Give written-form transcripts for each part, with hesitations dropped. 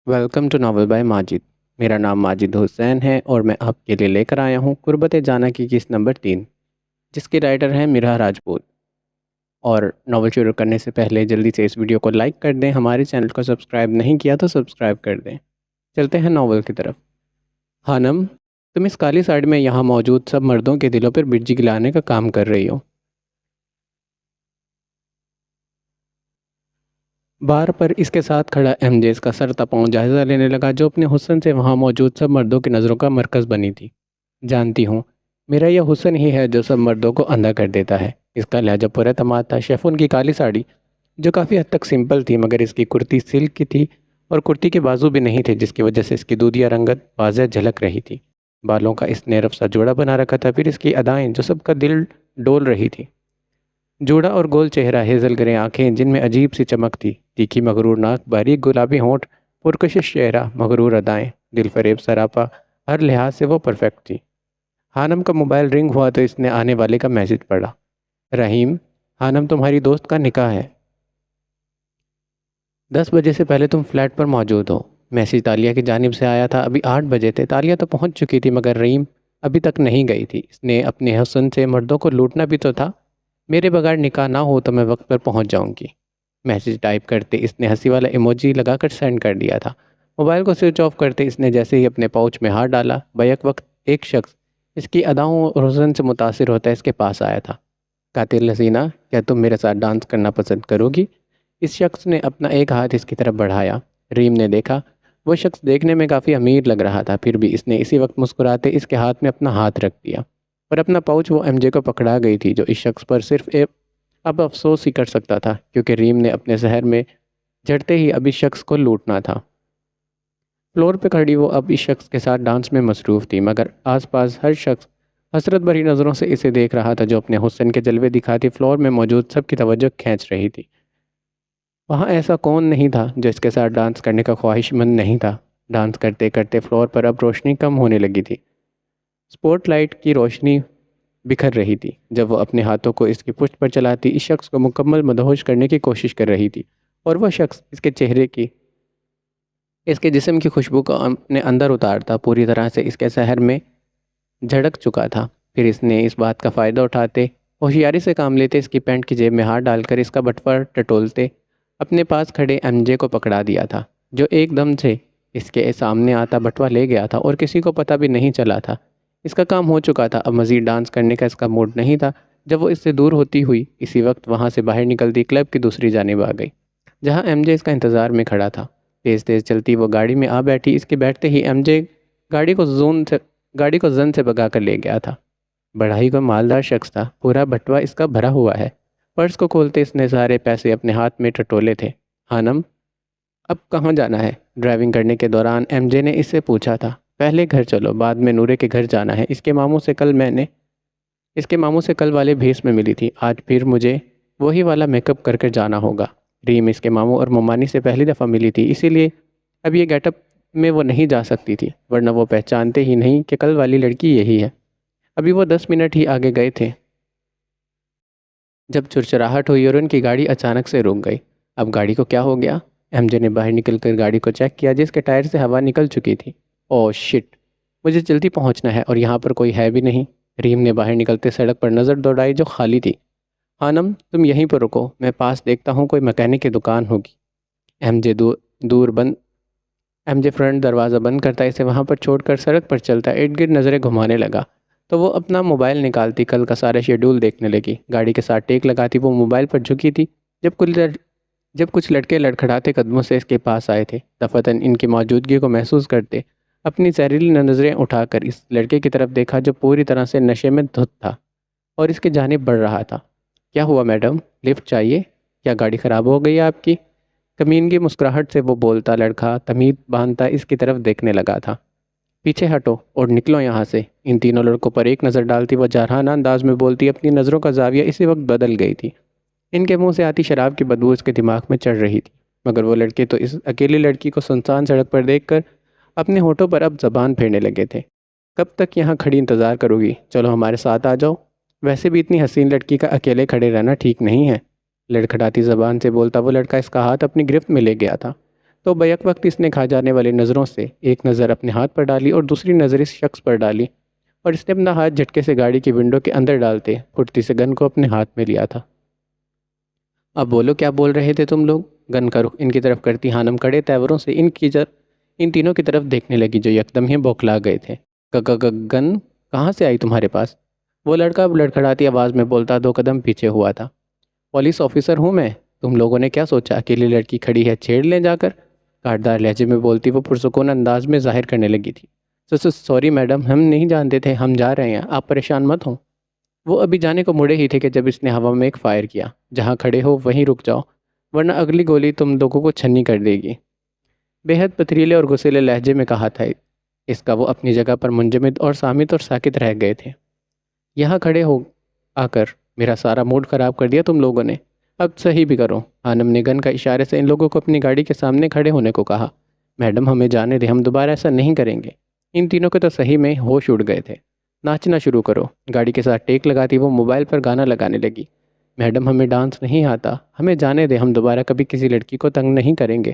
Welcome to novel by Majid. میرا نام ماجد حسین ہے اور میں آپ کے لیے لے کر آیا ہوں قربت جانا کی قسط نمبر 3، جس کے رائٹر ہیں میرا راجپوت۔ اور ناول شروع کرنے سے پہلے جلدی سے اس ویڈیو کو لائک کر دیں، ہمارے چینل کو سبسکرائب نہیں کیا تو سبسکرائب کر دیں۔ چلتے ہیں ناول کی طرف۔ خانم، تم اس کالی ساڑی میں یہاں موجود سب مردوں کے دلوں پر برجی گلانے کا کام کر رہی ہو۔ بار پر اس کے ساتھ کھڑا ایم جے اس کا سر تپاؤں جائزہ لینے لگا، جو اپنے حسن سے وہاں موجود سب مردوں کی نظروں کا مرکز بنی تھی۔ جانتی ہوں، میرا یہ حسن ہی ہے جو سب مردوں کو اندھا کر دیتا ہے۔ اس کا لہجہ پر اعتماد تھا۔ شیفون کی کالی ساڑی جو کافی حد تک سمپل تھی، مگر اس کی کرتی سلک کی تھی اور کرتی کے بازو بھی نہیں تھے، جس کی وجہ سے اس کی دودھیا رنگت واضح جھلک رہی تھی۔ بالوں کا اس نے رف سا جوڑا بنا رکھا تھا، پھر اس کی ادائیں جو سب کا دل ڈول رہی تھی۔ جوڑا اور گول چہرہ، ہیزل گرے آنکھیں جن میں عجیب سی چمک تھی، تیکھی مغرور ناک، باریک گلابی ہونٹ، پرکشش چہرہ، مغرور ادائیں، دل فریب سراپا، ہر لحاظ سے وہ پرفیکٹ تھی۔ خانم کا موبائل رنگ ہوا تو اس نے آنے والے کا میسج پڑھا۔ رحیم، خانم تمہاری دوست کا نکاح ہے، 10 بجے سے پہلے تم فلیٹ پر موجود ہو۔ میسج تالیہ کی جانب سے آیا تھا۔ ابھی 8 بجے تھے۔ تالیہ تو پہنچ چکی تھی، مگر رحیم ابھی تک نہیں گئی تھی۔ اس نے اپنے حسن سے مردوں کو لوٹنا بھی تو تھا۔ میرے بغیر نکاح نہ ہو تو میں وقت پر پہنچ جاؤں گی۔ میسج ٹائپ کرتے اس نے ہنسی والا ایموجی لگا کر سینڈ کر دیا تھا۔ موبائل کو سوئچ آف کرتے اس نے جیسے ہی اپنے پاؤچ میں ہاتھ ڈالا، بیک وقت ایک شخص اس کی اداؤں اور حسن سے متاثر ہوتا ہے اس کے پاس آیا تھا۔ قاتل حسینہ، کیا تم میرے ساتھ ڈانس کرنا پسند کرو گی؟ اس شخص نے اپنا ایک ہاتھ اس کی طرف بڑھایا۔ ریم نے دیکھا، وہ شخص دیکھنے میں کافی امیر لگ رہا تھا، پھر بھی اس نے اسی وقت مسکراتے اس کے ہاتھ میں اپنا ہاتھ رکھ دیا اور اپنا پاؤچ وہ ایم جے کو پکڑا گئی تھی، جو اس شخص پر صرف اب افسوس ہی کر سکتا تھا، کیونکہ ریم نے اپنے زہر میں جڑتے ہی اب اس شخص کو لوٹنا تھا۔ فلور پہ کھڑی وہ اب اس شخص کے ساتھ ڈانس میں مصروف تھی، مگر آس پاس ہر شخص حسرت بھری نظروں سے اسے دیکھ رہا تھا، جو اپنے حسن کے جلوے دکھاتی فلور میں موجود سب کی توجہ کھینچ رہی تھی۔ وہاں ایسا کون نہیں تھا جو اس کے ساتھ ڈانس کرنے کا خواہش مند نہیں تھا۔ ڈانس کرتے کرتے فلور پر اب روشنی کم ہونے لگی تھی۔ سپوٹ لائٹ کی روشنی بکھر رہی تھی جب وہ اپنے ہاتھوں کو اس کی پشت پر چلاتی اس شخص کو مکمل مدہوش کرنے کی کوشش کر رہی تھی، اور وہ شخص اس کے چہرے کی، اس کے جسم کی خوشبو کو اپنے اندر اتارتا، پوری طرح سے اس کے سحر میں جھڑک چکا تھا۔ پھر اس نے اس بات کا فائدہ اٹھاتے، ہوشیاری سے کام لیتے، اس کی پینٹ کی جیب میں ہاتھ ڈال کر اس کا بٹوا ٹٹولتے اپنے پاس کھڑے ایم جے کو پکڑا دیا تھا، جو ایک دم سے اس کے سامنے آتا بٹوا لے گیا تھا اور کسی کو پتہ بھی نہیں چلا تھا۔ اس کا کام ہو چکا تھا، اب مزید ڈانس کرنے کا اس کا موڈ نہیں تھا۔ جب وہ اس سے دور ہوتی ہوئی اسی وقت وہاں سے باہر نکلتی کلب کی دوسری جانب آ گئی، جہاں ایم جے اس کا انتظار میں کھڑا تھا۔ تیز تیز چلتی وہ گاڑی میں آ بیٹھی۔ اس کے بیٹھتے ہی ایم جے گاڑی کو زن سے بگا کر لے گیا تھا۔ بڑا ہی کوئی مالدار شخص تھا، پورا بٹوا اس کا بھرا ہوا ہے۔ پرس کو کھولتے اس نے سارے پیسے اپنے ہاتھ میں ٹٹولے تھے۔ خانم، اب کہاں جانا ہے؟ ڈرائیونگ کرنے کے دوران ایم جے نے اس سے پوچھا تھا۔ پہلے گھر چلو، بعد میں نورے کے گھر جانا ہے۔ اس کے ماموں سے کل والے بھیس میں ملی تھی، آج پھر مجھے وہی والا میک اپ کر جانا ہوگا۔ ریم اس کے ماموں اور ممانی سے پہلی دفعہ ملی تھی، اسی لیے اب یہ گیٹ اپ میں وہ نہیں جا سکتی تھی، ورنہ وہ پہچانتے ہی نہیں کہ کل والی لڑکی یہی ہے۔ ابھی وہ 10 منٹ ہی آگے گئے تھے جب چرچراہٹ ہوئی اور ان کی گاڑی اچانک سے رک گئی۔ اب گاڑی کو کیا ہو گیا؟ ایم جے نے باہر نکل کر گاڑی کو چیک کیا، جس کے ٹائر سے ہوا نکل چکی تھی۔ اوہ شٹ، مجھے جلدی پہنچنا ہے اور یہاں پر کوئی ہے بھی نہیں۔ ریم نے باہر نکلتے سڑک پر نظر دوڑائی جو خالی تھی۔ خانم، تم یہیں پر رکو، میں پاس دیکھتا ہوں کوئی میکینک کی دکان ہوگی۔ ایم جے فرنٹ دروازہ بند کرتا اسے وہاں پر چھوڑ کر سڑک پر چلتا ارد گرد نظریں گھمانے لگا، تو وہ اپنا موبائل نکالتی کل کا سارا شیڈول دیکھنے لگی۔ گاڑی کے ساتھ ٹیک لگاتی وہ موبائل پر جھکی تھی جب کچھ لڑکے لڑکھڑاتے قدموں سے اس کے پاس آئے تھے۔ دفعتاً ان کی موجودگی کو محسوس کرتے اپنی زہریلی نظریں اٹھا کر اس لڑکے کی طرف دیکھا، جو پوری طرح سے نشے میں دھت تھا اور اس کی جانب بڑھ رہا تھا۔ کیا ہوا میڈم، لفٹ چاہیے؟ کیا گاڑی خراب ہو گئی ہے آپ کی؟ کمینگی مسکراہٹ سے وہ بولتا لڑکا تمیز باندھتا اس کی طرف دیکھنے لگا تھا۔ پیچھے ہٹو اور نکلو یہاں سے۔ ان تینوں لڑکوں پر ایک نظر ڈالتی وہ جارحانہ انداز میں بولتی، اپنی نظروں کا زاویہ اسی وقت بدل گئی تھی۔ ان کے منہ سے آتی شراب کی بدبو اس کے دماغ میں چڑھ رہی تھی، مگر وہ لڑکے تو اس اکیلی لڑکی کو سنسان سڑک پر دیکھ کر اپنے ہونٹوں پر اب زبان پھیرنے لگے تھے۔ کب تک یہاں کھڑی انتظار کرو گی؟ چلو ہمارے ساتھ آ جاؤ۔ ویسے بھی اتنی حسین لڑکی کا اکیلے کھڑے رہنا ٹھیک نہیں ہے۔ لڑکھڑاتی زبان سے بولتا وہ لڑکا اس کا ہاتھ اپنی گرفت میں لے گیا تھا۔ تو بیک وقت اس نے کھا جانے والی نظروں سے ایک نظر اپنے ہاتھ پر ڈالی اور دوسری نظر اس شخص پر ڈالی، اور اس نے اپنا ہاتھ جھٹکے سے گاڑی کی ونڈو کے اندر ڈالتے پھٹتی سے گن کو اپنے ہاتھ میں لیا تھا۔ اب بولو کیا بول رہے تھے تم لوگ؟ گن کا رخ ان کی طرف کرتی خانم کڑے تیوروں سے ان تینوں کی طرف دیکھنے لگی جو یکدم ہی بوکھلا گئے تھے۔ گن کہاں سے آئی تمہارے پاس؟ وہ لڑکا لڑکھڑاتی آواز میں بولتا 2 قدم پیچھے ہوا تھا۔ پولیس آفیسر ہوں میں، تم لوگوں نے کیا سوچا اکیلی لڑکی کھڑی ہے چھیڑ لیں جا کر؟ کاٹدار لہجے میں بولتی وہ پرسکون انداز میں ظاہر کرنے لگی تھی۔ سوری میڈم، ہم نہیں جانتے تھے، ہم جا رہے ہیں، آپ پریشان مت ہوں۔ وہ ابھی جانے کو مڑے ہی تھے کہ جب اس نے ہوا میں ایک فائر کیا۔ جہاں کھڑے ہو وہیں رک جاؤ ورنہ اگلی گولی تم لوگوں کو چھنی کر دے گی۔ بے حد پتھریلے اور غصیلے لہجے میں کہا تھا اس کا۔ وہ اپنی جگہ پر منجمد اور صامت اور ساکت رہ گئے تھے۔ یہاں کھڑے ہو آ کر میرا سارا موڈ خراب کر دیا تم لوگوں نے، اب صحیح بھی کرو۔ خانم نے گن کا اشارے سے ان لوگوں کو اپنی گاڑی کے سامنے کھڑے ہونے کو کہا۔ میڈم ہمیں جانے دیں، ہم دوبارہ ایسا نہیں کریں گے۔ ان تینوں کے تو صحیح میں ہوش اڑ گئے تھے۔ ناچنا شروع کرو، گاڑی کے ساتھ ٹیک لگاتی وہ موبائل پر گانا لگانے لگی۔ میڈم ہمیں ڈانس نہیں آتا، ہمیں جانے دیں، ہم دوبارہ کبھی کسی لڑکی کو تنگ نہیں کریں گے۔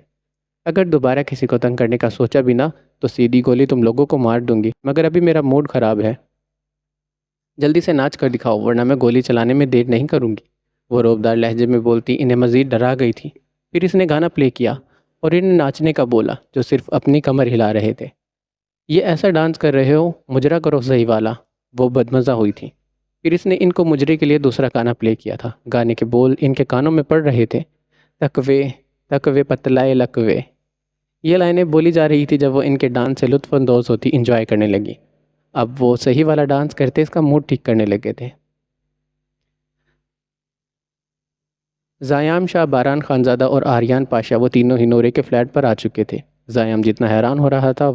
اگر دوبارہ کسی کو تنگ کرنے کا سوچا بھی نہ تو سیدھی گولی تم لوگوں کو مار دوں گی، مگر ابھی میرا موڈ خراب ہے۔ جلدی سے ناچ کر دکھاؤ ورنہ میں گولی چلانے میں دیر نہیں کروں گی۔ وہ روبدار لہجے میں بولتی انہیں مزید ڈرا گئی تھی۔ پھر اس نے گانا پلے کیا اور انہیں ناچنے کا بولا جو صرف اپنی کمر ہلا رہے تھے۔ یہ ایسا ڈانس کر رہے ہو، مجرا کرو صحیح والا۔ وہ بدمزہ ہوئی تھی۔ پھر اس نے ان کو مجرے کے لیے دوسرا گانا پلے کیا تھا۔ گانے کے بول ان کے کانوں میں پڑ رہے تھے، تکوے تکوے پتلائے لکوے۔ یہ لائنیں بولی جا رہی تھی جب وہ ان کے ڈانس سے لطف اندوز ہوتی انجوائے کرنے لگی۔ اب وہ صحیح والا ڈانس کرتے اس کا موڈ ٹھیک کرنے لگے تھے۔ زایام شاہ، باران خانزادہ اور آریان پاشا وہ تینوں ہی نورے کے فلیٹ پر آ چکے تھے۔ زایام جتنا حیران ہو رہا تھا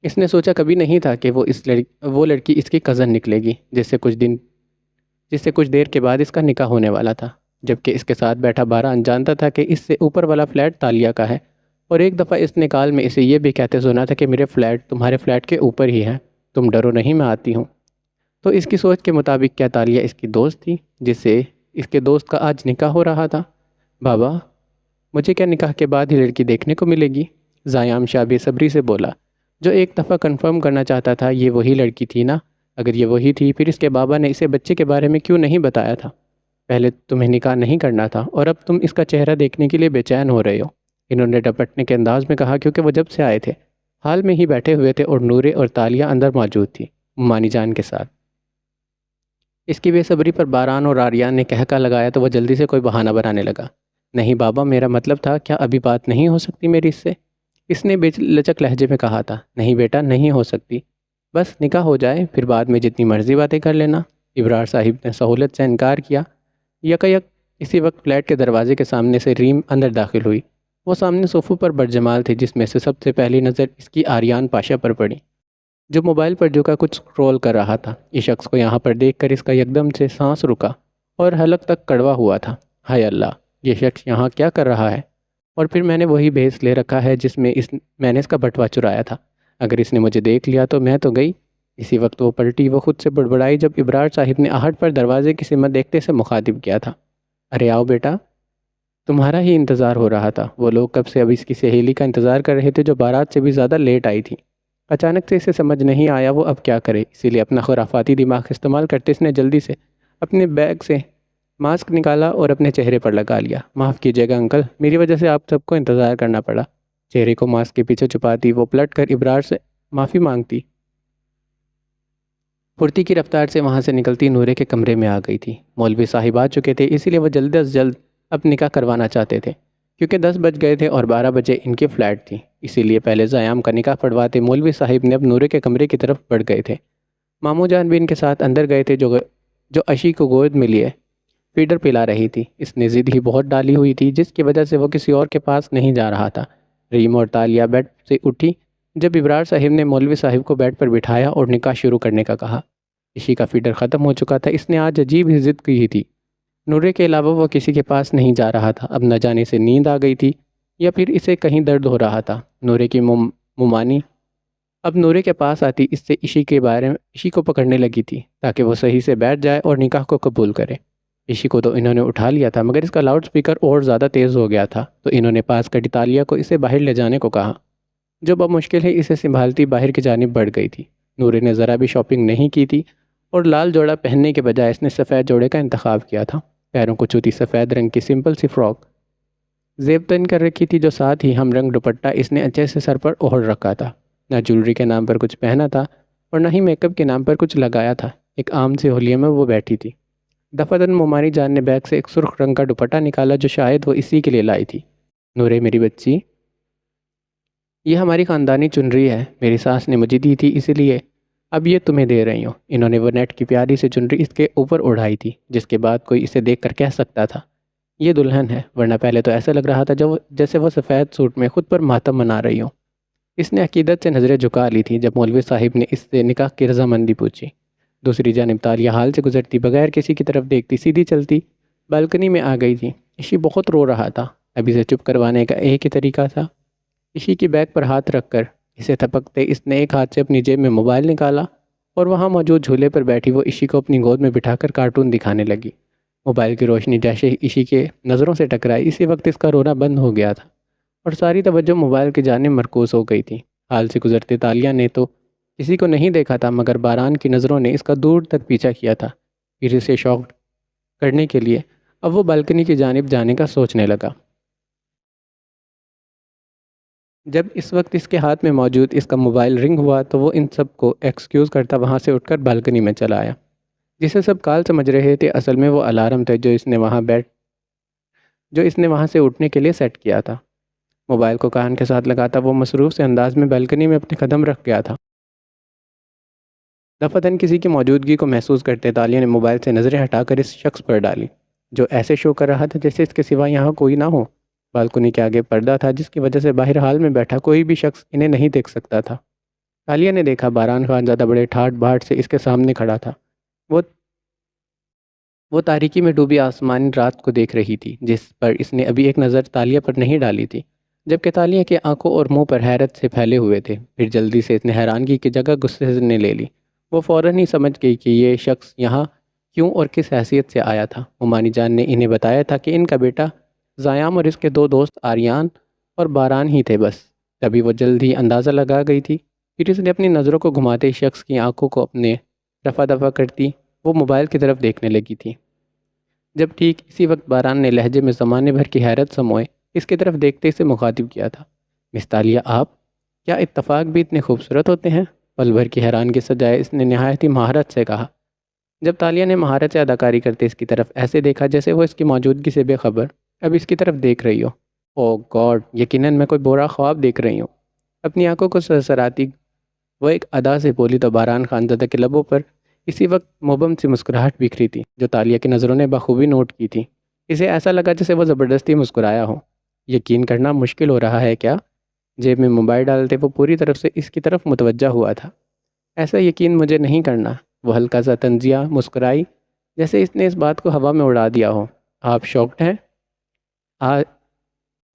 اس نے سوچا کبھی نہیں تھا کہ وہ لڑکی اس کی کزن نکلے گی جس سے کچھ دیر کے بعد اس کا نکاح ہونے والا تھا، جبکہ اس کے ساتھ بیٹھا باران جانتا تھا کہ اس سے اوپر والا فلیٹ تالیہ کا ہے، اور ایک دفعہ اس نے کال میں اسے یہ بھی کہتے سنا تھا کہ میرے فلیٹ تمہارے فلیٹ کے اوپر ہی ہے، تم ڈرو نہیں میں آتی ہوں۔ تو اس کی سوچ کے مطابق کیا تالیہ اس کی دوست تھی جس سے اس کے دوست کا آج نکاح ہو رہا تھا؟ بابا مجھے کیا نکاح کے بعد ہی لڑکی دیکھنے کو ملے گی؟ زایام شاہ بے صبری سے بولا، جو ایک دفعہ کنفرم کرنا چاہتا تھا یہ وہی لڑکی تھی نا؟ اگر یہ وہی تھی پھر اس کے بابا نے اسے بچے کے بارے میں کیوں نہیں بتایا تھا؟ پہلے تمہیں نکاح نہیں کرنا تھا اور اب تم اس کا چہرہ دیکھنے کے لیے بے چین ہو رہے ہو، انہوں نے ڈپٹنے کے انداز میں کہا، کیونکہ وہ جب سے آئے تھے حال میں ہی بیٹھے ہوئے تھے اور نورے اور تالیہ اندر موجود تھی مانی جان کے ساتھ۔ اس کی بے صبری پر باران اور آریان نے کہکا لگایا تو وہ جلدی سے کوئی بہانہ بنانے لگا۔ نہیں بابا، میرا مطلب تھا کیا ابھی بات نہیں ہو سکتی میری اس سے؟ اس نے بے لچک لہجے میں کہا تھا۔ نہیں بیٹا، نہیں ہو سکتی، بس نکاح ہو جائے پھر بعد میں جتنی مرضی باتیں کر لینا۔ ابرار صاحب نے سہولت سے انکار کیا۔ یک اسی وقت فلیٹ کے دروازے کے سامنے سے ریم اندر داخل ہوئی۔ وہ سامنے صوفوں پر برجمال تھی جس میں سے سب سے پہلی نظر اس کی آریان پاشا پر پڑی جو موبائل پر جھکا کچھ سکرول کر رہا تھا۔ اس شخص کو یہاں پر دیکھ کر اس کا یکدم سے سانس رکا اور حلق تک کڑوا ہوا تھا۔ ہائے اللہ، یہ شخص یہاں کیا کر رہا ہے؟ اور پھر میں نے وہی بھیس لے رکھا ہے جس میں میں نے اس کا بٹوا چرایا تھا۔ اگر اس نے مجھے دیکھ لیا تو میں تو گئی۔ اسی وقت وہ پلٹی، وہ خود سے بڑبڑائی جب ابرار صاحب نے آہٹ پر دروازے کی سمت دیکھتے سے مخاطب کیا تھا۔ ارے آؤ بیٹا، تمہارا ہی انتظار ہو رہا تھا۔ وہ لوگ کب سے اب اس کی سہیلی کا انتظار کر رہے تھے جو بارات سے بھی زیادہ لیٹ آئی تھی۔ اچانک سے اسے سمجھ نہیں آیا وہ اب کیا کرے، اسی لیے اپنا خرافاتی دماغ استعمال کرتے اس نے جلدی سے اپنے بیگ سے ماسک نکالا اور اپنے چہرے پر لگا لیا۔ معاف کیجیے گا انکل، میری وجہ سے آپ سب کو انتظار کرنا پڑا۔ چہرے کو ماسک کے پیچھے چھپاتی وہ پلٹ کر ابرار سے معافی مانگتی پھرتی کی رفتار سے وہاں سے نکلتی نورے کے کمرے میں آ گئی تھی۔ مولوی صاحب آ چکے تھے، اسی لیے وہ جلد از جلد اب نکاح کروانا چاہتے تھے، کیونکہ 10 بج گئے تھے اور 12 بجے ان کی فلائٹ تھی۔ اسی لیے پہلے زایام کا نکاح پڑھواتے مولوی صاحب نے اب نورے کے کمرے کی طرف بڑھ گئے تھے۔ ماموں جان بھی ان کے ساتھ اندر گئے تھے جو عشی کو گود میں لیے فیڈر پلا رہی تھی۔ اس نے ضد ہی بہت ڈالی ہوئی تھی جس کی وجہ سے وہ کسی اور کے پاس نہیں جا رہا تھا۔ ریم اور تالیہ بیڈ سے اٹھی جب ابرار صاحب نے مولوی صاحب کو بیڈ پر بٹھایا اور نکاح شروع کرنے کا کہا۔ عشی کا فیڈر ختم ہو چکا تھا، اس نے آج عجیب ہی ضد کی تھی۔ نورے کے علاوہ وہ کسی کے پاس نہیں جا رہا تھا۔ اب نہ جانے سے نیند آ گئی تھی یا پھر اسے کہیں درد ہو رہا تھا۔ نورے کی ممانی اب نورے کے پاس آتی اس سے عشی کو پکڑنے لگی تھی تاکہ وہ صحیح سے بیٹھ جائے اور نکاح کو قبول کرے۔ عشی کو تو انہوں نے اٹھا لیا تھا، مگر اس کا لاؤڈ سپیکر اور زیادہ تیز ہو گیا تھا، تو انہوں نے پاس کٹی تالیہ کو اسے باہر لے جانے کو کہا، جو بمشکل ہے اسے سنبھالتی باہر کی جانب بڑھ گئی تھی۔ نورے نے ذرا بھی شاپنگ نہیں کی تھی اور لال جوڑا پہننے کے بجائے اس نے سفید جوڑے کا انتخاب کیا تھا۔ پیروں کو چھوتی سفید رنگ کی سمپل سی فراک زیب تن کر رکھی تھی، جو ساتھ ہی ہم رنگ دوپٹہ اس نے اچھے سے سر پر اوڑھ رکھا تھا۔ نہ جولری کے نام پر کچھ پہنا تھا اور نہ ہی میک اپ کے نام پر کچھ لگایا تھا۔ ایک عام سی حلیے میں وہ بیٹھی تھی۔ دفعتاً ممانی جان نے بیگ سے ایک سرخ رنگ کا دوپٹہ نکالا، جو شاید وہ اسی کے لیے لائی تھی۔ نورے میری بچی، یہ ہماری خاندانی چنری ہے، میری ساس نے مجھے دی تھی، اسی لیے اب یہ تمہیں دے رہی ہوں۔ انہوں نے وہ نیٹ کی پیاری سی چنری اس کے اوپر اڑائی تھی، جس کے بعد کوئی اسے دیکھ کر کہہ سکتا تھا یہ دلہن ہے، ورنہ پہلے تو ایسا لگ رہا تھا جیسے وہ سفید سوٹ میں خود پر ماتم منا رہی ہوں۔ اس نے عقیدت سے نظریں جھکا لی تھی جب مولوی صاحب نے اس سے نکاح کی رضامندی پوچھی۔ دوسری جانب تالیہ حال سے گزرتی بغیر کسی کی طرف دیکھتی سیدھی چلتی بالکنی میں آ گئی تھی۔ عشی بہت رو رہا تھا، ابھی سے چپ کروانے کا ایک ہی طریقہ تھا، عشی کی بیگ پر ہاتھ رکھ کر اسے تھپکتے اس نے ایک ہاتھ سے اپنی جیب میں موبائل نکالا اور وہاں موجود جھولے پر بیٹھی وہ عشی کو اپنی گود میں بٹھا کر کارٹون دکھانے لگی۔ موبائل کی روشنی جیسے ہی عشی کے نظروں سے ٹکرائی، اسی وقت اس کا رونا بند ہو گیا تھا اور ساری توجہ موبائل کی جانب مرکوز ہو گئی تھی۔ حال سے گزرتے تالیہ نے تو کسی کو نہیں دیکھا تھا، مگر باران کی نظروں نے اس کا دور تک پیچھا کیا تھا۔ پھر اسے شاک کرنے کے لیے اب وہ بالکنی کی جانب جانے کا سوچنے لگا۔ جب اس وقت اس کے ہاتھ میں موجود اس کا موبائل رنگ ہوا تو وہ ان سب کو ایکسکیوز کرتا وہاں سے اٹھ کر بالکنی میں چلا آیا۔ جسے سب کال سمجھ رہے تھے، اصل میں وہ الارم تھے جو اس نے وہاں سے اٹھنے کے لیے سیٹ کیا تھا۔ موبائل کو کان کے ساتھ لگاتا وہ مصروف سے انداز میں بالکنی میں اپنے قدم رکھ گیا تھا۔ دفعتاً کسی کی موجودگی کو محسوس کرتے تالیہ نے موبائل سے نظریں ہٹا کر اس شخص پر ڈالی، جو ایسے شو کر رہا تھا جیسے اس کے سوا یہاں کوئی نہ ہو۔ بالکنی کے آگے پردہ تھا، جس کی وجہ سے باہر حال میں بیٹھا کوئی بھی شخص انہیں نہیں دیکھ سکتا تھا۔ تالیہ نے دیکھا باران خان زیادہ بڑے ٹھاٹ بھاٹ سے اس کے سامنے کھڑا تھا۔ وہ تاریکی میں ڈوبی آسمانی رات کو دیکھ رہی تھی، جس پر اس نے ابھی ایک نظر تالیہ پر نہیں ڈالی تھی، جبکہ تالیہ کے آنکھوں اور منہ پر حیرت سے پھیلے ہوئے تھے۔ پھر جلدی سے اس نے حیرانگی کی جگہ غصے نے لے لی۔ وہ فوراً ہی سمجھ گئی کہ یہ شخص یہاں کیوں اور کس حیثیت سے آیا تھا۔ ممانی جان نے انہیں بتایا تھا کہ ان کا بیٹا زایام اور اس کے دو دوست آریان اور باران ہی تھے بس۔ تبھی وہ جلد ہی اندازہ لگا گئی تھی۔ پھر اس نے اپنی نظروں کو گھماتے شخص کی آنکھوں کو اپنے رفع دفع کرتی وہ موبائل کی طرف دیکھنے لگی تھی۔ جب ٹھیک اسی وقت باران نے لہجے میں زمانے بھر کی حیرت سموئے اس کی طرف دیکھتے اسے مخاطب کیا تھا۔ مس تالیہ، آپ کیا اتفاق بھی اتنے خوبصورت ہوتے ہیں؟ پل بھر کی حیرانگی سجائے اس نے نہایت ہی مہارت سے کہا۔ جب تالیہ نے مہارت سے اداکاری کرتے اس کی طرف ایسے دیکھا جیسے وہ اس کی موجودگی سے بے خبر اب اس کی طرف دیکھ رہی ہو۔ او گاڈ، یقیناً میں کوئی برا خواب دیکھ رہی ہوں، اپنی آنکھوں کو سرسراتی وہ ایک ادا سے بولی تو باران خانزادہ کے لبوں پر اسی وقت مبہم سی مسکراہٹ بکھری تھی، جو تالیہ کی نظروں نے بخوبی نوٹ کی تھی۔ اسے ایسا لگا جیسے وہ زبردستی مسکرایا ہو۔ یقین کرنا مشکل ہو رہا ہے کیا؟ جیب میں موبائل ڈالتے وہ پوری طرف سے اس کی طرف متوجہ ہوا تھا۔ ایسا یقین مجھے نہیں کرنا، وہ ہلکا سا طنزیہ مسکرائی جیسے اس نے اس بات کو ہوا میں اڑا دیا ہو۔ آپ شاکڈ ہیں؟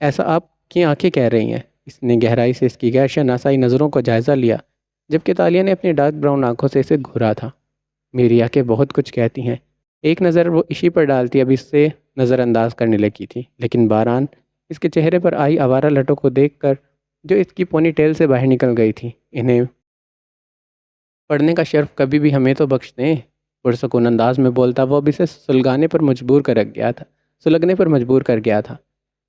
ایسا آپ کی آنکھیں کہہ رہی ہیں۔ اس نے گہرائی سے اس کی غیر شناسائی نظروں کو جائزہ لیا، جبکہ تالیہ نے اپنی ڈارک براؤن آنکھوں سے اسے گھورا تھا۔ میری آنکھیں بہت کچھ کہتی ہیں۔ ایک نظر وہ عشی پر ڈالتی اب اس سے نظر انداز کرنے لگی تھی، لیکن باران اس کے چہرے پر آئی آوارہ لٹوں کو دیکھ کر جو اس کی پونی ٹیل سے باہر نکل گئی تھی، انہیں پڑھنے کا شرف کبھی بھی ہمیں تو بخش دیں۔ پرسکون انداز میں بولتا وہ اب اسے سلگنے پر مجبور کر گیا تھا۔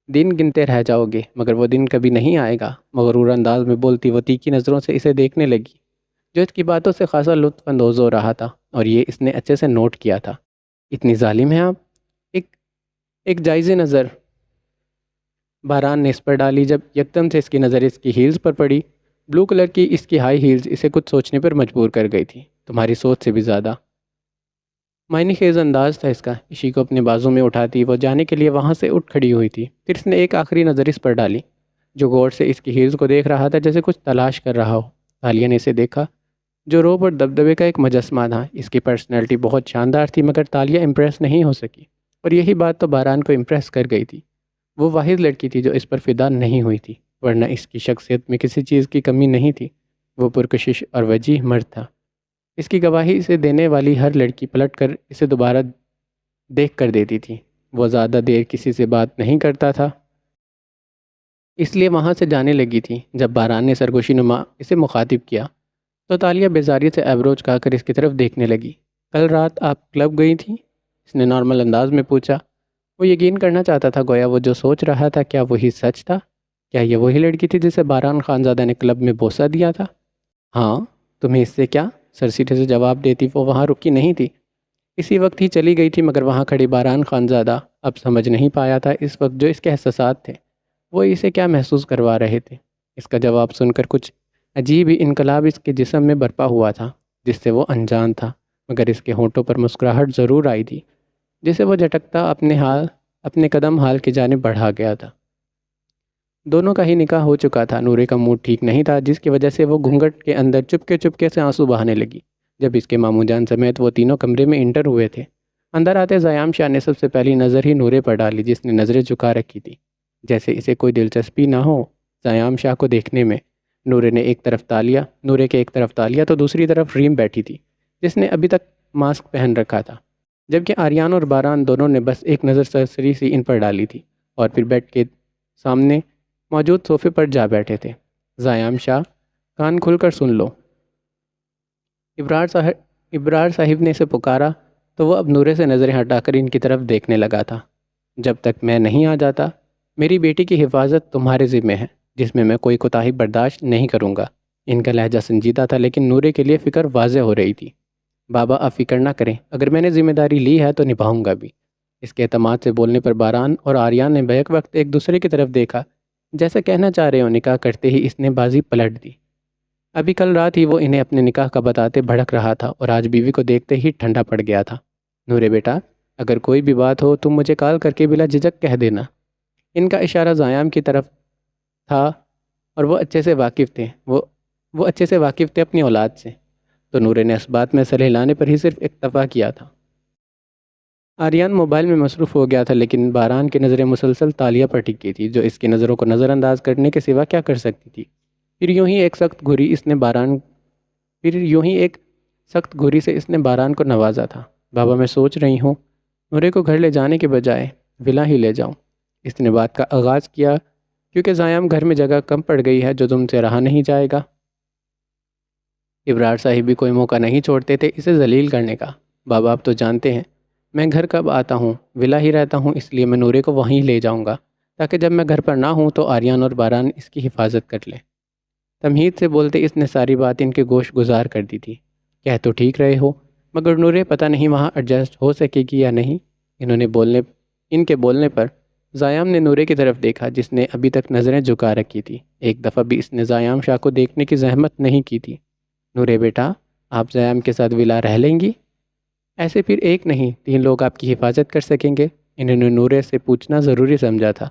دن گنتے رہ جاؤ گے، مگر وہ دن کبھی نہیں آئے گا، مغرور انداز میں بولتی وہ تیکھی نظروں سے اسے دیکھنے لگی، جو اس کی باتوں سے خاصا لطف اندوز ہو رہا تھا، اور یہ اس نے اچھے سے نوٹ کیا تھا۔ اتنی ظالم ہیں آپ؟ ایک جائزی نظر باران نے اس پر ڈالی، جب یکدم سے اس کی نظر اس کی ہیلز پر پڑی۔ بلو کلر کی اس کی ہائی ہیلز اسے کچھ سوچنے پر مجبور کر گئی تھی، تمہاری سوچ سے بھی زیادہ۔ معنی خیز انداز تھا اس کا۔ عشی کو اپنے بازو میں اٹھاتی وہ جانے کے لیے وہاں سے اٹھ کھڑی ہوئی تھی۔ پھر اس نے ایک آخری نظر اس پر ڈالی، جو غور سے اس کی ہیلز کو دیکھ رہا تھا جیسے کچھ تلاش کر رہا ہو۔ تالیہ نے اسے دیکھا، جو روب اور دبدبے کا ایک مجسمہ تھا۔ اس کی پرسنالٹی بہت شاندار تھی، مگر تالیہ امپریس نہیں ہو سکی، اور یہی بات تو باران کو امپریس کر گئی تھی۔ وہ واحد لڑکی تھی جو اس پر فدا نہیں ہوئی تھی، ورنہ اس کی شخصیت میں کسی چیز کی کمی نہیں تھی۔ وہ پرکشش اور وجیح مرد تھا۔ اس کی گواہی اسے دینے والی ہر لڑکی پلٹ کر اسے دوبارہ دیکھ کر دیتی تھی۔ وہ زیادہ دیر کسی سے بات نہیں کرتا تھا، اس لیے وہاں سے جانے لگی تھی۔ جب باران نے سرگوشی نما اسے مخاطب کیا تو تالیہ بیزاری سے ایبرو جھکا کر اس کی طرف دیکھنے لگی۔ کل رات آپ کلب گئی تھیں؟ اس نے نارمل انداز میں پوچھا۔ وہ یقین کرنا چاہتا تھا، گویا وہ جو سوچ رہا تھا کیا وہی سچ تھا؟ کیا یہ وہی لڑکی تھی جسے باران خانزادہ نے کلب میں بوسہ دیا تھا؟ ہاں، تمہیں اس سے کیا؟ سرسیٹے سے جواب دیتی وہ وہاں رکی نہیں تھی، اسی وقت ہی چلی گئی تھی، مگر وہاں کھڑی باران خانزادہ اب سمجھ نہیں پایا تھا اس وقت جو اس کے احساسات تھے وہ اسے کیا محسوس کروا رہے تھے۔ اس کا جواب سن کر کچھ عجیب ہی انقلاب اس کے جسم میں برپا ہوا تھا جس سے وہ انجان تھا، مگر اس کے ہونٹوں پر مسکراہٹ ضرور آئی تھی جسے وہ جھٹکتا اپنے قدم حال کی جانب بڑھا گیا تھا۔ دونوں کا ہی نکاح ہو چکا تھا۔ نورے کا موڈ ٹھیک نہیں تھا جس کی وجہ سے وہ گھونگھٹ کے اندر چپکے سے آنسو بہانے لگی۔ جب اس کے ماموں جان سمیت وہ تینوں کمرے میں انٹر ہوئے تھے، اندر آتے زیام شاہ نے سب سے پہلی نظر ہی نورے پر ڈالی جس نے نظریں جھکا رکھی تھی جیسے اسے کوئی دلچسپی نہ ہو زیام شاہ کو دیکھنے میں۔ نورے کے ایک طرف تالیہ تو دوسری طرف ریم بیٹھی تھی جس نے ابھی تک ماسک پہن رکھا تھا، جبکہ آریان اور باران دونوں نے بس ایک نظر سرسری سی ان پر ڈالی تھی اور پھر بیڈ کے سامنے موجود صوفے پر جا بیٹھے تھے۔ زیام شاہ، کان کھل کر سن لو، ابرار صاحب نے اسے پکارا تو وہ اب نورے سے نظریں ہٹا کر ان کی طرف دیکھنے لگا تھا۔ جب تک میں نہیں آ جاتا میری بیٹی کی حفاظت تمہارے ذمہ ہے جس میں کوئی کوتاہی برداشت نہیں کروں گا۔ ان کا لہجہ سنجیدہ تھا لیکن نورے کے لیے فکر واضح ہو رہی تھی۔ بابا آپ فکر نہ کریں، اگر میں نے ذمہ داری لی ہے تو نبھاؤں گا بھی۔ اس کے اعتماد سے بولنے پر باران اور آریان نے بیک وقت ایک دوسرے کی طرف دیکھا، جیسے کہنا چاہ رہے ہو۔ نکاح کرتے ہی اس نے بازی پلٹ دی۔ ابھی کل رات ہی وہ انہیں اپنے نکاح کا بتاتے بھڑک رہا تھا اور آج بیوی کو دیکھتے ہی ٹھنڈا پڑ گیا تھا۔ نورے بیٹا، اگر کوئی بھی بات ہو تم مجھے کال کر کے بلا جھجک کہہ دینا۔ ان کا اشارہ زیام کی طرف تھا اور وہ اچھے سے واقف تھے اپنی اولاد سے، تو نورے نے اس بات میں سر ہلانے پر ہی صرف اکتفا کیا تھا۔ آریان موبائل میں مصروف ہو گیا تھا لیکن باران کی نظریں مسلسل تالیہ پر ٹکی تھی جو اس کی نظروں کو نظر انداز کرنے کے سوا کیا کر سکتی تھی۔ پھر یوں ہی ایک سخت گھوری سے اس نے باران کو نوازا تھا۔ بابا میں سوچ رہی ہوں نورے کو گھر لے جانے کے بجائے ولا ہی لے جاؤں۔ اس نے بات کا آغاز کیا، کیونکہ زیام گھر میں جگہ کم پڑ گئی ہے جو تم سے رہا نہیں جائے گا۔ ابرار صاحب بھی کوئی موقع نہیں چھوڑتے تھے اسے ذلیل کرنے کا۔ بابا آپ تو جانتے ہیں میں گھر کب آتا ہوں، ولا ہی رہتا ہوں، اس لیے میں نورے کو وہیں لے جاؤں گا تاکہ جب میں گھر پر نہ ہوں تو آریان اور باران اس کی حفاظت کر لیں۔ تمہید سے بولتے اس نے ساری بات ان کے گوش گزار کر دی تھی۔ کہہ تو ٹھیک رہے ہو، مگر نورے پتہ نہیں وہاں ایڈجسٹ ہو سکے گی یا نہیں۔ ان کے بولنے پر زیام نے نورے کی طرف دیکھا جس نے ابھی تک نظریں جھکا رکھی تھی۔ ایک دفعہ بھی اس نے زیام شاہ کو دیکھنے کی زحمت نہیں کی تھی۔ نورے بیٹا، آپ زیام کے ساتھ ولا رہ لیں گی؟ ایسے پھر ایک نہیں 3 لوگ آپ کی حفاظت کر سکیں گے۔ انہوں نے نورے سے پوچھنا ضروری سمجھا تھا۔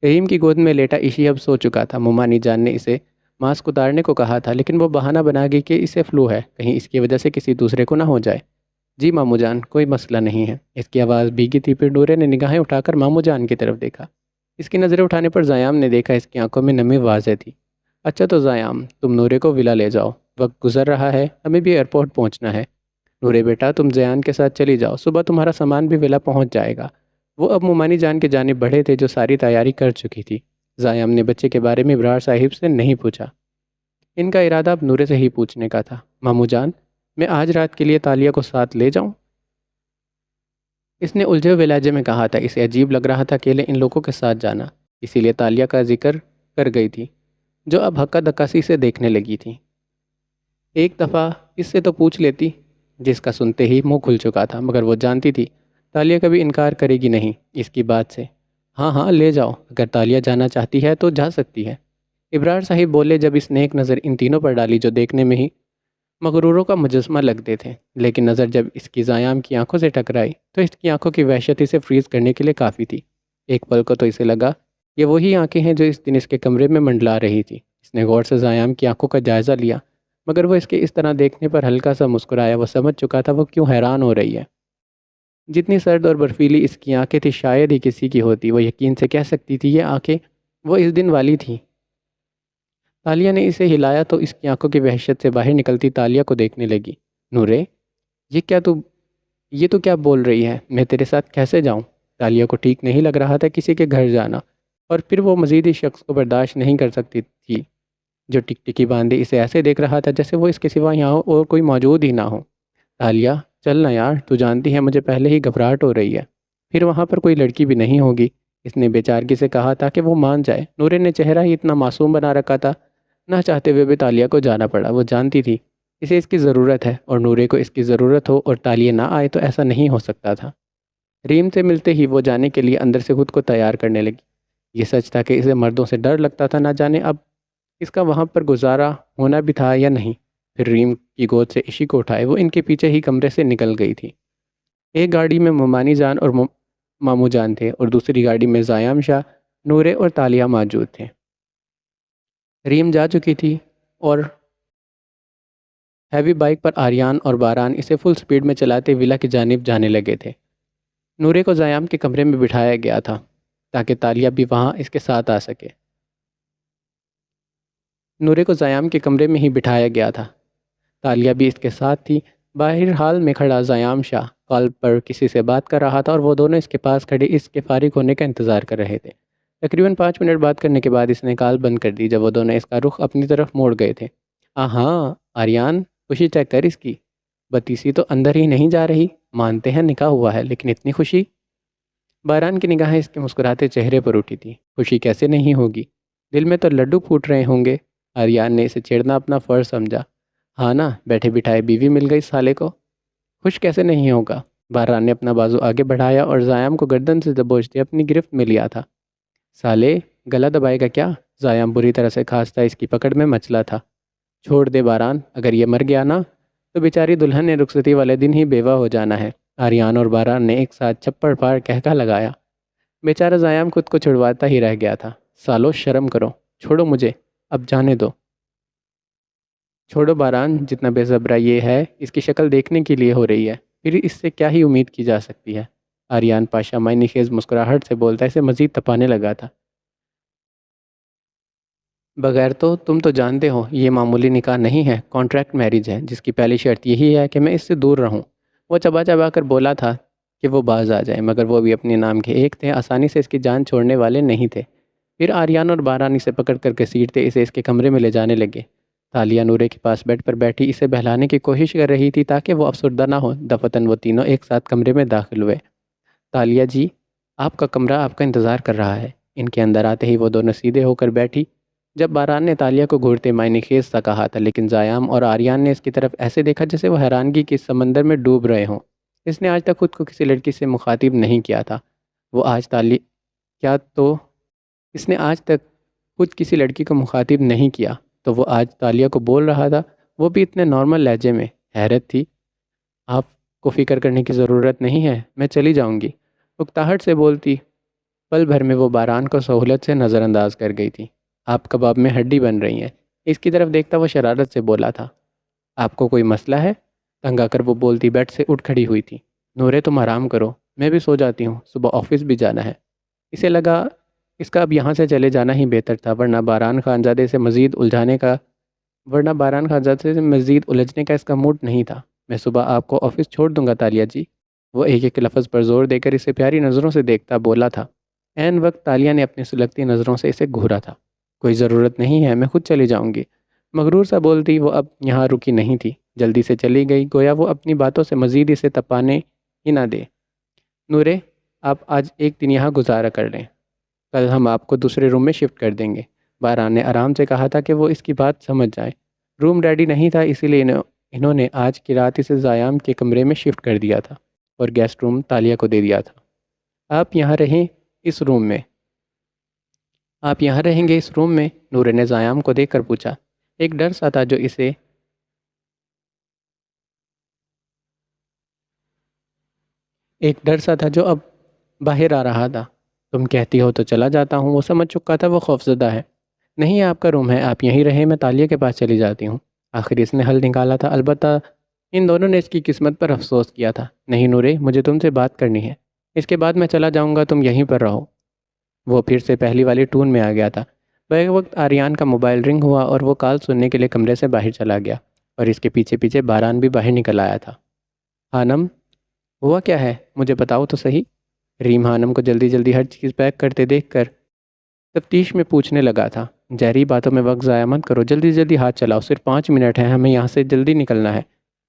رحیم کی گود میں لیٹا عشی اب سو چکا تھا۔ ممانی جان نے اسے ماسک اتارنے کو کہا تھا لیکن وہ بہانہ بنا گئی کہ اسے فلو ہے، کہیں اس کی وجہ سے کسی دوسرے کو نہ ہو جائے۔ جی ماموں جان، کوئی مسئلہ نہیں ہے۔ اس کی آواز بھیگی تھی۔ پھر نورے نے نگاہیں اٹھا کر ماموں جان کی طرف دیکھا۔ اس کی نظریں اٹھانے پر زیام نے دیکھا اس کی آنکھوں میں نمی واضح تھی۔ اچھا تو زیام، تم نورے کو ولا لے جاؤ، وقت گزر رہا ہے، ہمیں بھی ایئرپورٹ پہنچنا ہے۔ نورے بیٹا تم زیان کے ساتھ چلی جاؤ، صبح تمہارا سامان بھی ولا پہنچ جائے گا۔ وہ اب ممانی جان کی جانب بڑھے تھے جو ساری تیاری کر چکی تھی۔ زیام نے بچے کے بارے میں ابرار صاحب سے نہیں پوچھا۔ ان کا ارادہ اب نورے سے ہی پوچھنے کا تھا۔ ماموں جان، میں آج رات کے لیے تالیہ کو ساتھ لے جاؤں؟ اس نے الجھے ہوئے لہجے میں کہا تھا۔ اسے عجیب لگ رہا تھا اکیلے ان لوگوں کے ساتھ جانا، اسی لیے تالیہ کا ذکر کر گئی تھی جو اب ہکا دکاسی سے دیکھنے لگی تھی۔ ایک دفعہ اس سے تو پوچھ لیتی، جس کا سنتے ہی منہ کھل چکا تھا، مگر وہ جانتی تھی تالیہ کبھی انکار کرے گی نہیں اس کی بات سے۔ ہاں ہاں لے جاؤ، اگر تالیہ جانا چاہتی ہے تو جا سکتی ہے، ابرار صاحب بولے جب اس نے ایک نظر ان تینوں پر ڈالی جو دیکھنے میں ہی مغروروں کا مجسمہ لگتے تھے، لیکن نظر جب اس کی زیام کی آنکھوں سے ٹکرائی تو اس کی آنکھوں کی وحشت اسے فریز کرنے کے لیے کافی تھی۔ ایک پل کو تو اسے لگا یہ وہی آنکھیں ہیں جو اس دن اس کے کمرے میں منڈلا رہی تھی۔ اس نے غور سے زیام کی آنکھوں کا جائزہ لیا، مگر وہ اس کے اس طرح دیکھنے پر ہلکا سا مسکرایا۔ وہ سمجھ چکا تھا وہ کیوں حیران ہو رہی ہے۔ جتنی سرد اور برفیلی اس کی آنکھیں تھی شاید ہی کسی کی ہوتی۔ وہ یقین سے کہہ سکتی تھی یہ آنکھیں وہ اس دن والی تھیں۔ تالیہ نے اسے ہلایا تو اس کی آنکھوں کی وحشت سے باہر نکلتی تالیہ کو دیکھنے لگی۔ نورے، یہ کیا تو یہ تو کیا بول رہی ہے؟ میں تیرے ساتھ کیسے جاؤں؟ تالیہ کو ٹھیک نہیں لگ رہا تھا کسی کے گھر جانا، اور پھر وہ مزید اس شخص کو برداشت نہیں کر سکتی تھی جو ٹک ٹکی باندھے اسے ایسے دیکھ رہا تھا جیسے وہ اس کے سوا یہاں اور کوئی موجود ہی نہ ہو۔ تالیہ چل نا یار، تو جانتی ہے مجھے پہلے ہی گھبراہٹ ہو رہی ہے، پھر وہاں پر کوئی لڑکی بھی نہیں ہوگی، اس نے بیچارگی سے کہا تاکہ وہ مان جائے۔ نورے نے چہرہ ہی اتنا معصوم بنا رکھا تھا، نہ چاہتے ہوئے بھی تالیہ کو جانا پڑا۔ وہ جانتی تھی اسے اس کی ضرورت ہے، اور نورے کو اس کی ضرورت ہو اور تالیہ نہ آئے تو ایسا نہیں ہو سکتا تھا۔ ریم سے ملتے ہی وہ جانے کے لیے اندر سے خود کو تیار کرنے لگی۔ یہ سچ تھا کہ اسے مردوں سے ڈر لگتا تھا، نہ جانے اب اس کا وہاں پر گزارا ہونا بھی تھا یا نہیں۔ پھر ریم کی گود سے عشی کو اٹھائے وہ ان کے پیچھے ہی کمرے سے نکل گئی تھی۔ ایک گاڑی میں ممانی جان اور مامو جان تھے، اور دوسری گاڑی میں زیام شاہ، نورے اور تالیہ موجود تھے۔ ریم جا چکی تھی اور ہیوی بائک پر آریان اور باران اسے فل سپیڈ میں چلاتے ولا کی جانب جانے لگے تھے۔ نورے کو زیام کے کمرے میں بٹھایا گیا تھا تاکہ تالیہ بھی وہاں اس کے ساتھ آ سکے۔ نورے کو زیام کے کمرے میں ہی بٹھایا گیا تھا، تالیہ بھی اس کے ساتھ تھی۔ باہر حال میں کھڑا زیام شاہ کال پر کسی سے بات کر رہا تھا، اور وہ دونوں اس کے پاس کھڑے اس کے فارغ ہونے کا انتظار کر رہے تھے۔ تقریباً 5 منٹ بات کرنے کے بعد اس نے کال بند کر دی جب وہ دونوں اس کا رخ اپنی طرف موڑ گئے تھے۔ ہاں آریان، خوشی چیک کر اس کی، بتیسی تو اندر ہی نہیں جا رہی۔ مانتے ہیں نکاح ہوا ہے، لیکن اتنی خوشی؟ باران کی نگاہیں اس کے مسکراتے چہرے پر اٹھی تھی۔ خوشی کیسے نہیں ہوگی، دل میں تو لڈو پھوٹ رہے ہوں گے۔ آریان نے اسے چھیڑنا اپنا فرض سمجھا۔ ہاں نا، بیٹھے بٹھائے بیوی مل گئی سالے کو، خوش کیسے نہیں ہوگا؟ باران نے اپنا بازو آگے بڑھایا اور زیام کو گردن سے دبوچتے اپنی گرفت میں لیا تھا۔ سالے، گلا دبائے گا کیا؟ زیام بری طرح سے کھانستا اس کی پکڑ میں مچلا تھا۔ چھوڑ دے باران، اگر یہ مر گیا نا تو بیچاری دلہن نے رخصتی والے دن ہی بیوہ ہو جانا ہے۔ آریان اور باران نے ایک ساتھ چھپڑ پھاڑ کہکا لگایا۔ بیچارہ زیام خود کو چھڑواتا ہی رہ گیا تھا۔ سالو شرم کرو، چھوڑو مجھے، اب جانے دو۔ چھوڑو باران، جتنا بے صبرا یہ ہے اس کی شکل دیکھنے کے لیے ہو رہی ہے، پھر اس سے کیا ہی امید کی جا سکتی ہے؟ آریان پاشا معنی خیز مسکراہٹ سے بولتا اسے مزید تپانے لگا تھا۔ بغیر تو تم تو جانتے ہو یہ معمولی نکاح نہیں ہے، کانٹریکٹ میرج ہے، جس کی پہلی شرط یہی ہے کہ میں اس سے دور رہوں۔ وہ چبا چبا کر بولا تھا کہ وہ باز آ جائے، مگر وہ بھی اپنے نام کے ایک تھے، آسانی سے اس کی جان چھوڑنے والے نہیں تھے۔ پھر آریان اور باران اسے پکڑ کر گھسیٹتے اسے اس کے کمرے میں لے جانے لگے۔ تالیہ نورے کے پاس بیڈ پر بیٹھی اسے بہلانے کی کوشش کر رہی تھی تاکہ وہ افسردہ نہ ہو۔ دفتن وہ تینوں ایک ساتھ کمرے میں داخل ہوئے۔ تالیہ جی، آپ کا کمرہ آپ کا انتظار کر رہا ہے۔ ان کے اندر آتے ہی وہ دونوں سیدھے ہو کر بیٹھی۔ جب باران نے تالیہ کو گھورتے معنی خیز سا کہا تھا، لیکن زیام اور آریان نے اس کی طرف ایسے دیکھا جیسے وہ حیرانگی کے سمندر میں ڈوب رہے ہوں۔ اس نے آج تک خود کو کسی لڑکی سے مخاطب نہیں کیا تھا، وہ آج اس نے آج تک خود کسی لڑکی کو مخاطب نہیں کیا، تو وہ آج تالیہ کو بول رہا تھا، وہ بھی اتنے نارمل لہجے میں۔ حیرت تھی۔ آپ کو فکر کرنے کی ضرورت نہیں ہے، میں چلی جاؤں گی، اکتاہٹ سے بولتی۔ پل بھر میں وہ باران کو سہولت سے نظر انداز کر گئی تھی۔ آپ کباب میں ہڈی بن رہی ہیں، اس کی طرف دیکھتا وہ شرارت سے بولا تھا۔ آپ کو کوئی مسئلہ ہے؟ تنگ آ کر وہ بولتی بیڈ سے اٹھ کھڑی ہوئی تھی۔ نورے تم آرام کرو، میں بھی سو جاتی ہوں، صبح آفس بھی جانا ہے۔ اسے لگا اس کا اب یہاں سے چلے جانا ہی بہتر تھا، ورنہ باران خانزادے سے مزید الجھنے کا اس کا موڈ نہیں تھا۔ میں صبح آپ کو آفس چھوڑ دوں گا تالیہ جی، وہ ایک ایک لفظ پر زور دے کر اسے پیاری نظروں سے دیکھتا بولا تھا۔ عین وقت تالیہ نے اپنی سلگتی نظروں سے اسے گھورا تھا۔ کوئی ضرورت نہیں ہے، میں خود چلی جاؤں گی، مغرور سا بولتی وہ اب یہاں رکی نہیں تھی، جلدی سے چلی گئی، گویا وہ اپنی باتوں سے مزید اسے تپانے ہی نہ دے۔ نورے، آپ آج ایک دن یہاں گزارا کر لیں، کل ہم آپ کو دوسرے روم میں شفٹ کر دیں گے۔ باران نے آرام سے کہا تھا کہ وہ اس کی بات سمجھ جائے۔ روم ریڈی نہیں تھا، اسی لیے انہوں نے آج کی رات اسے زیام کے کمرے میں شفٹ کر دیا تھا اور گیسٹ روم تالیہ کو دے دیا تھا۔ آپ یہاں رہیں اس روم میں؟ آپ یہاں رہیں گے اس روم میں؟ نورے نے زیام کو دیکھ کر پوچھا۔ ایک ڈر سا تھا جو اب باہر آ رہا تھا۔ تم کہتی ہو تو چلا جاتا ہوں، وہ سمجھ چکا تھا وہ خوفزدہ ہے۔ نہیں، آپ کا روم ہے، آپ یہیں رہیں، میں تالیہ کے پاس چلی جاتی ہوں۔ آخر اس نے حل نکالا تھا، البتہ ان دونوں نے اس کی قسمت پر افسوس کیا تھا۔ نہیں نورے، مجھے تم سے بات کرنی ہے، اس کے بعد میں چلا جاؤں گا، تم یہیں پر رہو۔ وہ پھر سے پہلی والی ٹون میں آ گیا تھا۔ بیک وقت آریان کا موبائل رنگ ہوا اور وہ کال سننے کے لیے کمرے سے باہر چلا گیا، اور اس کے پیچھے پیچھے باران بھی باہر نکل آیا تھا۔ خانم، ہوا کیا ہے؟ مجھے بتاؤ تو صحیح۔ ریم خانم کو جلدی جلدی ہر چیز پیک کرتے دیکھ کر تفتیش میں پوچھنے لگا تھا۔ جہری باتوں میں وقت ضائع مت کرو، جلدی جلدی ہاتھ چلاؤ، صرف 5 منٹ ہیں، ہمیں یہاں سے جلدی نکلنا ہے۔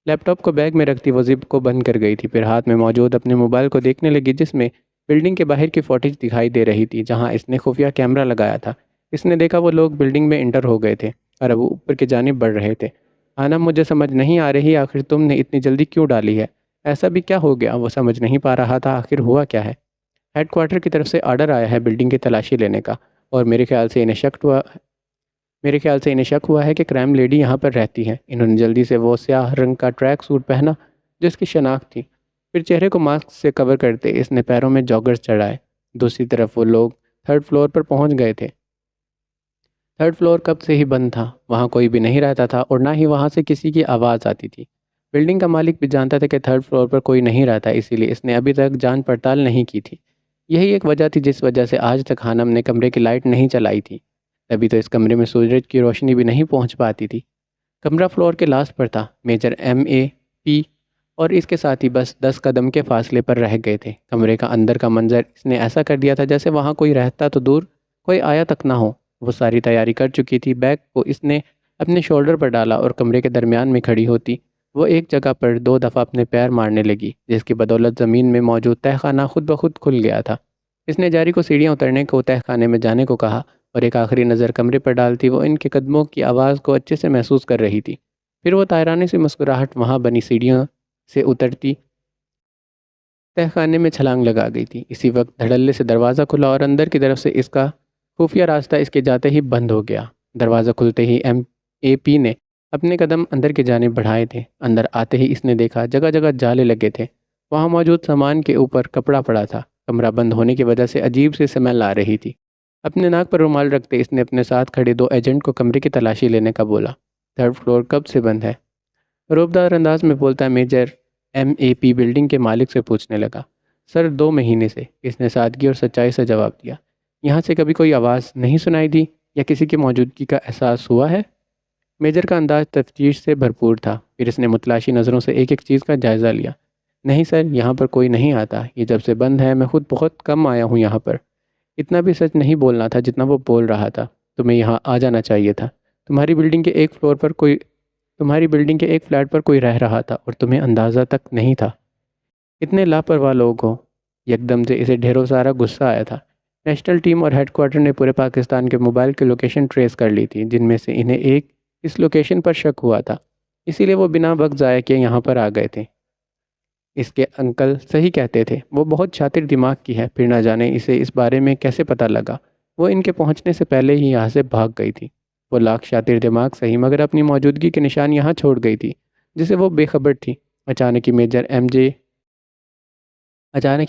لیپ ٹاپ کو بیگ میں رکھتی وہ زپ کو بند کر گئی تھی، پھر ہاتھ میں موجود اپنے موبائل کو دیکھنے لگی جس میں بلڈنگ کے باہر کی فوٹیج دکھائی دے رہی تھی جہاں اس نے خفیہ کیمرہ لگایا تھا۔ اس نے دیکھا وہ لوگ بلڈنگ میں انٹر ہو گئے تھے اور اب وہ اوپر کی جانب بڑھ رہے تھے۔ آنم، مجھے سمجھ نہیں آ رہی آخر تم نے اتنی جلدی کیوں ڈالی ہے؟ ایسا بھی کیا ہو گیا؟ وہ سمجھ نہیں پا رہا تھا آخر ہوا کیا ہے۔ ہیڈ کوارٹر کی طرف سے آرڈر آیا ہے بلڈنگ کی تلاشی لینے کا، اور میرے خیال سے انہیں شک ہوا ہے کہ کرائم لیڈی یہاں پر رہتی ہے۔ انہوں نے جلدی سے وہ سیاہ رنگ کا ٹریک سوٹ پہنا جو اس کی شناخت تھی، پھر چہرے کو ماسک سے کور کرتے اس نے پیروں میں جاگرز چڑھائے۔ دوسری طرف وہ لوگ 3rd فلور پر پہنچ گئے تھے۔ 3rd فلور کب سے ہی بند تھا، وہاں کوئی بھی نہیں رہتا تھا اور نہ ہی وہاں سے کسی کی آواز آتی تھی۔ بلڈنگ کا مالک بھی جانتا تھا کہ 3rd فلور پر کوئی نہیں رہتا، اسی لیے اس نے ابھی تک جانچ پڑتال نہیں کی تھی۔ یہی ایک وجہ تھی جس وجہ سے آج تک خانم نے کمرے کی لائٹ نہیں چلائی تھی، تبھی تو اس کمرے میں سورج کی روشنی بھی نہیں پہنچ پاتی تھی۔ کمرہ فلور کے لاسٹ پر تھا، میجر MAP اور اس کے ساتھی بس 10 قدم کے فاصلے پر رہ گئے تھے۔ کمرے کا اندر کا منظر اس نے ایسا کر دیا تھا جیسے وہاں کوئی رہتا تو دور، کوئی آیا تک نہ ہو۔ وہ ساری تیاری کر چکی تھی، بیگ کو اس نے اپنے شولڈر پر ڈالا اور کمرے کے درمیان میں کھڑی ہوتی وہ ایک جگہ پر 2 دفعہ اپنے پیر مارنے لگی، جس کی بدولت زمین میں موجود تہہ خانہ خود بخود کھل گیا تھا۔ اس نے جاری کو سیڑھیاں اترنے کو تہہ خانے میں جانے کو کہا اور ایک آخری نظر کمرے پر ڈالتی وہ ان کے قدموں کی آواز کو اچھے سے محسوس کر رہی تھی۔ پھر وہ طائرانی سی مسکراہٹ وہاں بنی سیڑھیوں سے اترتی تہہ خانے میں چھلانگ لگا گئی تھی۔ اسی وقت دھڑلے سے دروازہ کھلا اور اندر کی طرف سے اس کا خفیہ راستہ اس کے جاتے ہی بند ہو گیا۔ دروازہ کھلتے ہی MAP نے اپنے قدم اندر کی جانب بڑھائے تھے۔ اندر آتے ہی اس نے دیکھا جگہ جگہ جالے لگے تھے، وہاں موجود سامان کے اوپر کپڑا پڑا تھا۔ کمرہ بند ہونے کی وجہ سے عجیب سی سمیل آ رہی تھی۔ اپنے ناک پر رومال رکھتے اس نے اپنے ساتھ کھڑے 2 ایجنٹ کو کمرے کی تلاشی لینے کا بولا۔ 3rd فلور کب سے بند ہے؟ روبدار انداز میں بولتا میجر MAP بلڈنگ کے مالک سے پوچھنے لگا۔ سر 2 مہینے سے، اس نے سادگی اور سچائی سے جواب دیا۔ یہاں سے کبھی کوئی آواز نہیں سنائی دی یا کسی کی موجودگی کا احساس ہوا ہے؟ میجر کا انداز تفتیش سے بھرپور تھا، پھر اس نے متلاشی نظروں سے ایک ایک چیز کا جائزہ لیا۔ نہیں سر، یہاں پر کوئی نہیں آتا، یہ جب سے بند ہے میں خود بہت کم آیا ہوں یہاں پر۔ اتنا بھی سچ نہیں بولنا تھا جتنا وہ بول رہا تھا، تمہیں یہاں آ جانا چاہیے تھا۔ تمہاری بلڈنگ کے ایک فلیٹ پر کوئی رہ رہا تھا اور تمہیں اندازہ تک نہیں تھا۔ اتنے لاپرواہ لوگ ہو۔ یکدم سے اسے ڈھیروں سارا غصہ آیا تھا۔ نیشنل ٹیم اور ہیڈ کوارٹر نے پورے پاکستان کے موبائل کی لوکیشن ٹریس کر لی تھی، جن میں سے انہیں ایک اس لوکیشن پر شک ہوا تھا، اسی لیے وہ بنا وقت ضائع کیے یہاں پر آ گئے تھے۔ اس کے انکل صحیح کہتے تھے، وہ بہت شاطر دماغ کی ہے، پھر نہ جانے اسے اس بارے میں کیسے پتہ لگا۔ وہ ان کے پہنچنے سے پہلے ہی یہاں سے بھاگ گئی تھی۔ وہ لاکھ شاطر دماغ صحیح، مگر اپنی موجودگی کے نشان یہاں چھوڑ گئی تھی جسے وہ بے خبر تھی۔ اچانک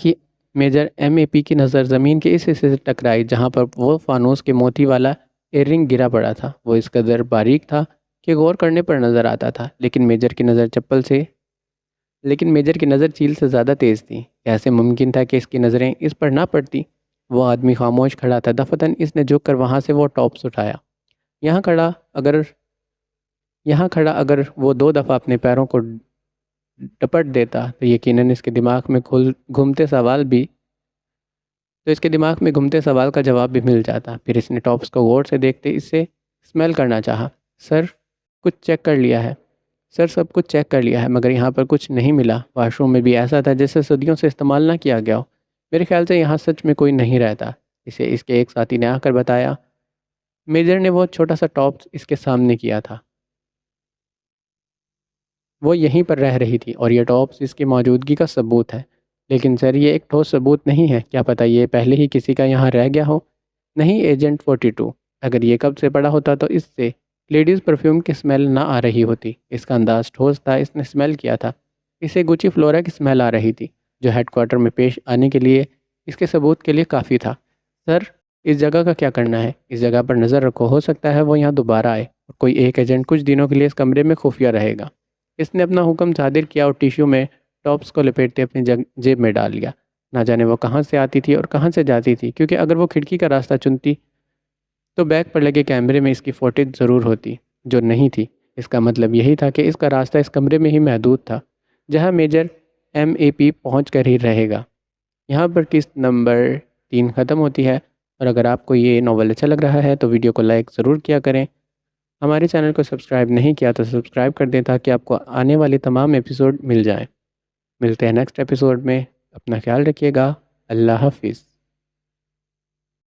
ہی میجر MAP کی نظر زمین کے اس حصے سے ٹکرائی جہاں پر وہ فانوس کے موتی والا ایئر رنگ گرا پڑا تھا۔ وہ اس قدر باریک تھا کہ غور کرنے پر نظر آتا تھا، لیکن میجر کی نظر چیل سے زیادہ تیز تھی۔ ایسے ممکن تھا کہ اس کی نظریں اس پر نہ پڑتی۔ وہ آدمی خاموش کھڑا تھا، دفتن اس نے جھک کر وہاں سے وہ ٹاپس اٹھایا۔ یہاں کھڑا اگر وہ 2 دفعہ اپنے پیروں کو ٹپٹ دیتا تو یقیناً اس کے دماغ میں گھومتے سوال کا جواب بھی مل جاتا۔ پھر اس نے ٹاپس کو غور سے دیکھتے اس سے اسمیل کرنا چاہا۔ سر کچھ چیک کر لیا ہے؟ سر سب کچھ چیک کر لیا ہے، مگر یہاں پر کچھ نہیں ملا۔ واش روم میں بھی ایسا تھا جیسے صدیوں سے استعمال نہ کیا گیا ہو۔ میرے خیال سے یہاں سچ میں کوئی نہیں رہتا، اسے اس کے ایک ساتھی نے آ کر بتایا۔ میجر نے وہ چھوٹا سا ٹاپس اس کے سامنے کیا تھا۔ وہ یہیں پر رہ رہی تھی اور یہ ٹاپس اس کی موجودگی کا ثبوت ہے۔ لیکن سر یہ ایک ٹھوس ثبوت نہیں ہے، کیا پتہ یہ پہلے ہی کسی کا یہاں رہ گیا ہو؟ نہیں ایجنٹ 42، اگر یہ کب سے پڑا ہوتا تو اس سے لیڈیز پرفیوم کی سمیل نہ آ رہی ہوتی۔ اس کا انداز ٹھوس تھا، اس نے سمیل کیا تھا، اسے گچی فلورا کی سمیل آ رہی تھی، جو ہیڈ کوارٹر میں پیش آنے کے لیے اس کے ثبوت کے لیے کافی تھا۔ سر اس جگہ کا کیا کرنا ہے؟ اس جگہ پر نظر رکھو، ہو سکتا ہے وہ یہاں دوبارہ آئے اور کوئی ایک ایجنٹ کچھ دنوں کے لیے اس کمرے میں خفیہ رہے گا۔ اس نے اپنا حکم صادر کیا اور ٹیشو میں ٹاپس کو لپیٹتے اپنی جیب میں ڈال لیا۔ نہ جانے وہ کہاں سے آتی تھی اور کہاں سے جاتی تھی، کیونکہ اگر وہ کھڑکی کا راستہ چنتی تو بیک پر لگے کیمرے میں اس کی فوٹیج ضرور ہوتی، جو نہیں تھی۔ اس کا مطلب یہی تھا کہ اس کا راستہ اس کمرے میں ہی محدود تھا جہاں میجر MAP پہنچ کر ہی رہے گا۔ یہاں پر قسط نمبر 3 ختم ہوتی ہے، اور اگر آپ کو یہ ناول اچھا لگ رہا ہے تو ویڈیو کو لائک ضرور کیا کریں۔ ہمارے چینل کو سبسکرائب نہیں کیا تو سبسکرائب کر دیں تاکہ آپ کو آنے والے تمام ایپیسوڈ مل جائیں۔ ملتے ہیں نیکسٹ ایپیسوڈ میں، اپنا خیال رکھیے گا۔ اللہ حافظ۔